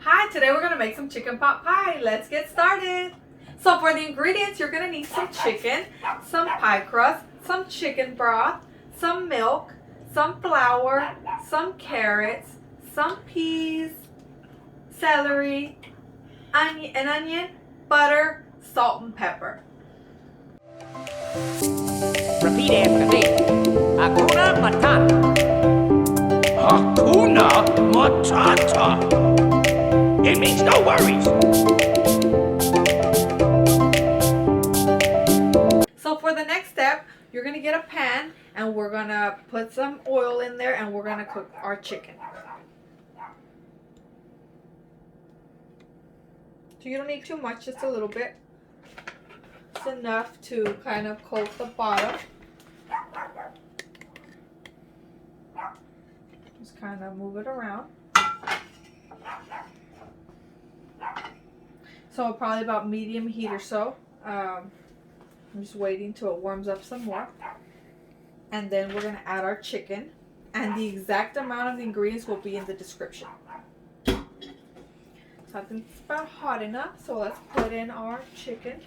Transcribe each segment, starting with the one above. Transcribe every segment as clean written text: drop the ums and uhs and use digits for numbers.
Hi, today we're gonna make some chicken pot pie. Let's get started. So for the ingredients, you're gonna need some chicken, some pie crust, some chicken broth, some milk, some flour, some carrots, some peas, celery, an onion, butter, salt, and pepper. Repeat after me. Hakuna Matata. Hakuna Matata. It means no worries. So for the next step, you're gonna get a pan and we're gonna put some oil in there and we're gonna cook our chicken. So you don't need too much, just a little bit. It's enough to kind of coat the bottom. Just kind of move it around. So probably about medium heat or so. I'm just waiting till it warms up some more. And then we're going to add our chicken. And the exact amount of the ingredients will be in the description. So I think it's about hot enough. So let's put in our chicken.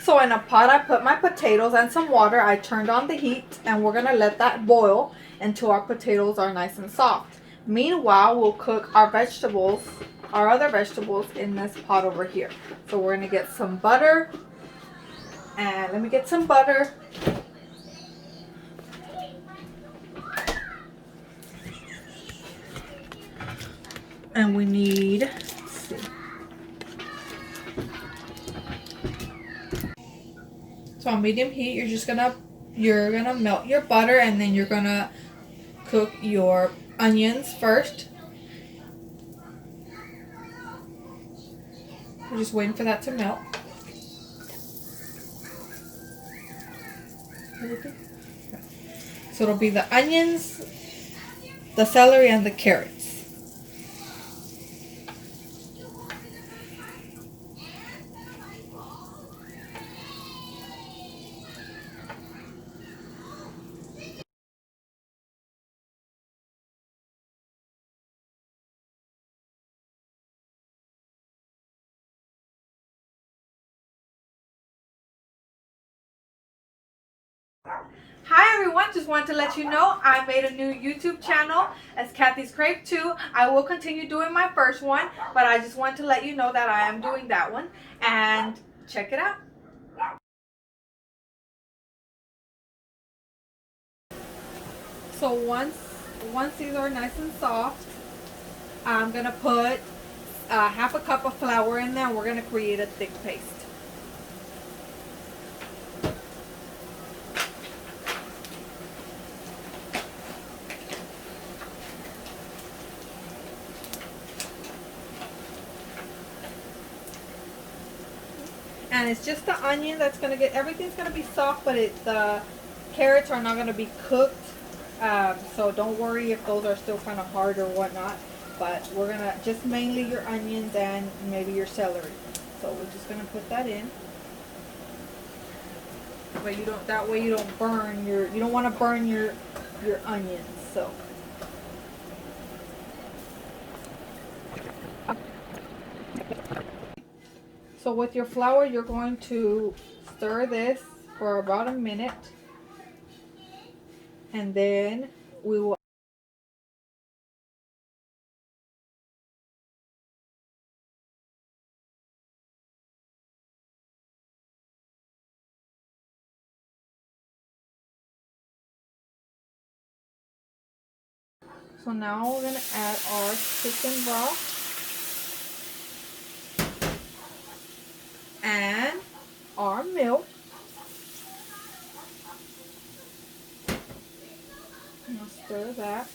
So in a pot, I put my potatoes and some water. I turned on the heat and we're going to let that boil until our potatoes are nice and soft. Meanwhile, we'll cook our vegetables, our other vegetables in this pot over here. So we're going to get some butter. And let me get some butter. And we need, let's see. So on medium heat, you're gonna melt your butter and then you're gonna cook your onions first. We're just waiting for that to melt. So it'll be the onions, the celery, and the carrots. Hi everyone, just wanted to let you know I made a new YouTube channel as Kathy's Crave 2. I will continue doing my first one, but I just wanted to let you know that I am doing that one and check it out. So once these are nice and soft, I'm gonna put half a cup of flour in there and we're gonna create a thick paste. And it's just the onion that's gonna get, everything's gonna be soft, but the carrots are not gonna be cooked. So don't worry if those are still kind of hard or whatnot. But we're gonna just mainly your onions and maybe your celery. So we're just gonna put that in. But you don't, that way you don't burn your, you don't want to burn your onions. So. So with your flour, you're going to stir this for about a minute. And then we will So now we're going to add our chicken broth and our milk. I'm gonna stir that.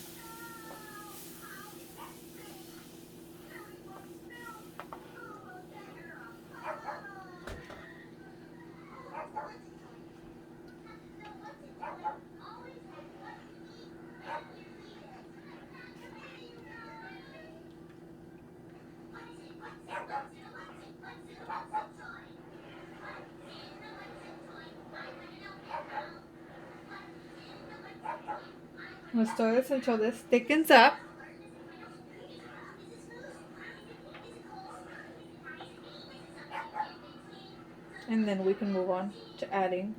I'm gonna stir this until this thickens up. And then we can move on to adding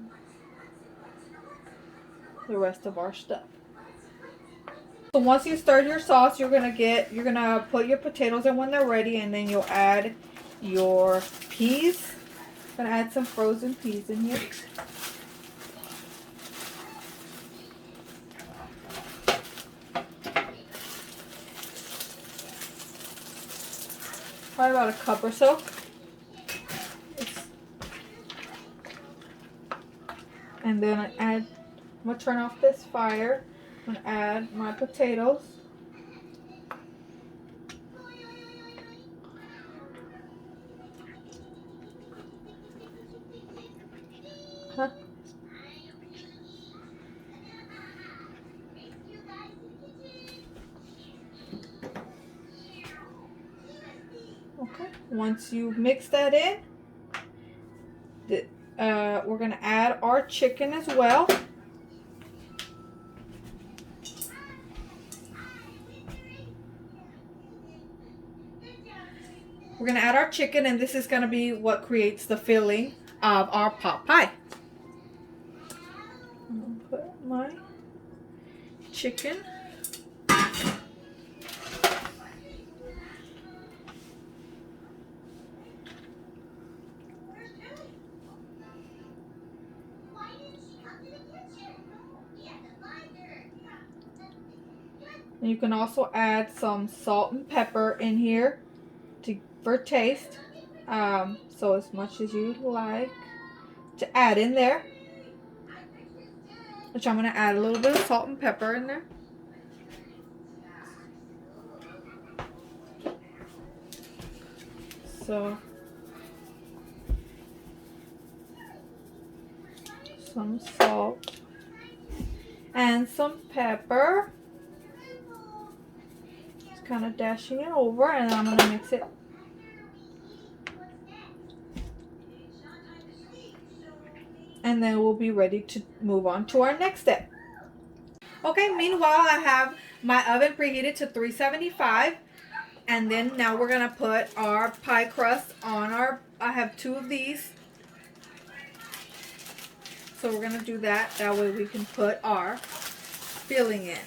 the rest of our stuff. So once you stir your sauce, you're gonna put your potatoes in when they're ready, and then you'll add your peas. I'm gonna add some frozen peas in here. Probably about a cup or so. And then I'm gonna turn off this fire. I'm gonna add my potatoes. Huh? Okay. Once you mix that in, we're gonna add our chicken as well. We're gonna add our chicken, and this is gonna be what creates the filling of our pot pie. I'm gonna put my chicken. And you can also add some salt and pepper in here for taste. So as much as you like to add in there. Which I'm going to add a little bit of salt and pepper in there. So some salt and some pepper. Just kind of dashing it over, and then I'm going to mix it. And then we'll be ready to move on to our next step. Okay, meanwhile I have my oven preheated to 375. And then now we're going to put our pie crust on I have 2 of these. So we're going to do that. That way we can put our filling in.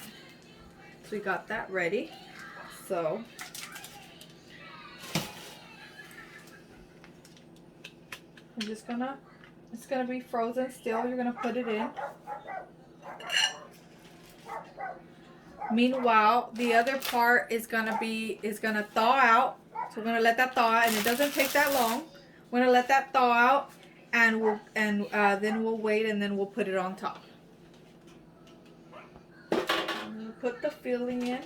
So we got that ready. So I'm just going to, it's going to be frozen still. You're going to put it in. Meanwhile, the other part is gonna thaw out. So we're gonna let that thaw out, and it doesn't take that long. We're gonna let that thaw out, and then we'll wait, and then we'll put it on top. I'm gonna put the filling in.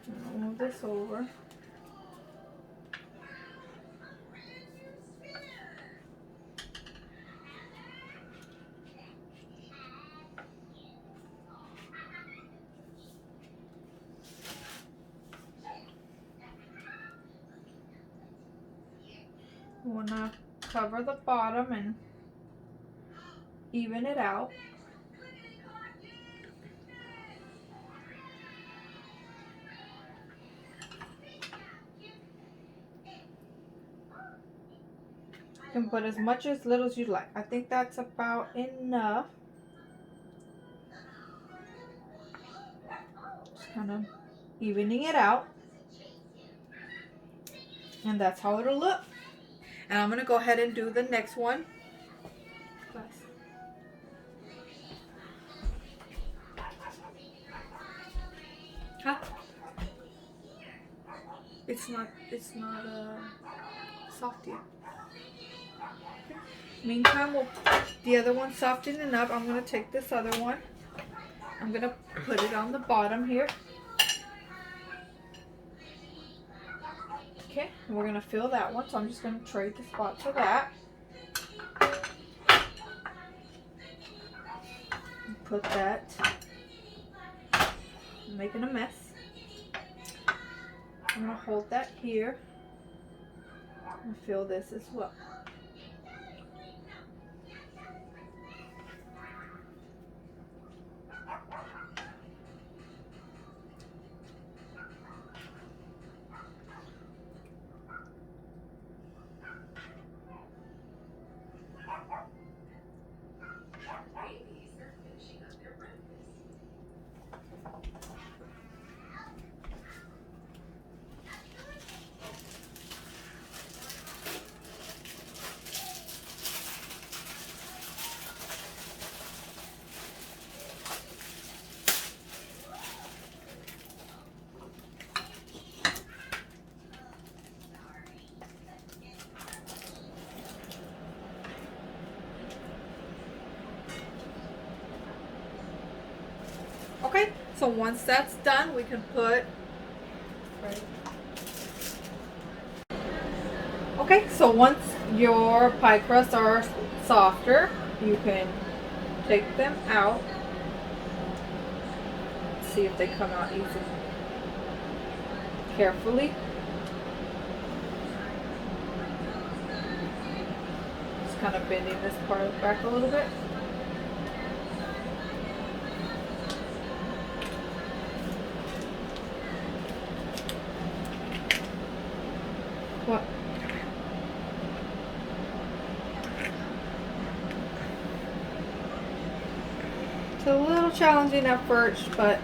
I'll move this over. I want to cover the bottom and even it out. You can put as much as little as you like. I think that's about enough. Just kind of evening it out. And that's how it'll look. And I'm going to go ahead and do the next one. it's not soft yet. Okay. Meantime, the other one's softening up. I'm gonna take this other one. I'm gonna put it on the bottom here. Okay, and we're gonna fill that one. So I'm just gonna trade the spot for that. Put that. I'm making a mess. I'm gonna hold that here and fill this as well. Okay, so once that's done, we can put. Okay, so once your pie crusts are softer, you can take them out. See if they come out easy. Carefully. Just kind of bending this part back a little bit. What? It's a little challenging at first, but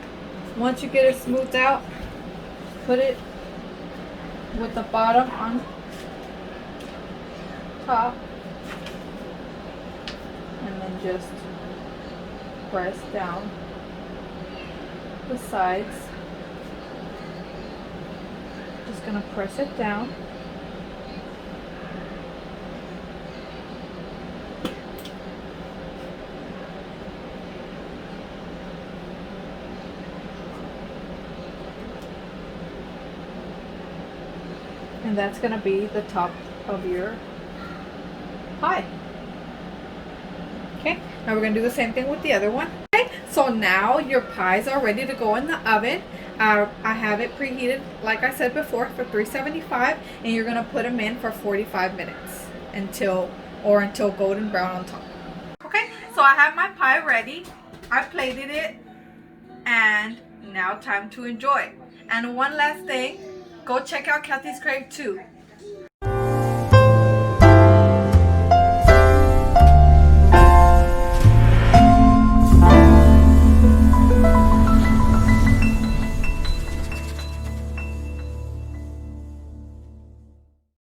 once you get it smoothed out, put it with the bottom on top, and then just press down the sides. Just gonna press it down. And that's going to be the top of your pie. Okay, now we're going to do the same thing with the other one. Okay, so now your pies are ready to go in the oven. I have it preheated, like I said before, for 375, and you're going to put them in for 45 minutes until golden brown on top. Okay, so I have my pie ready. I plated it, and now time to enjoy. And one last thing, go check out Kathy's Crave too.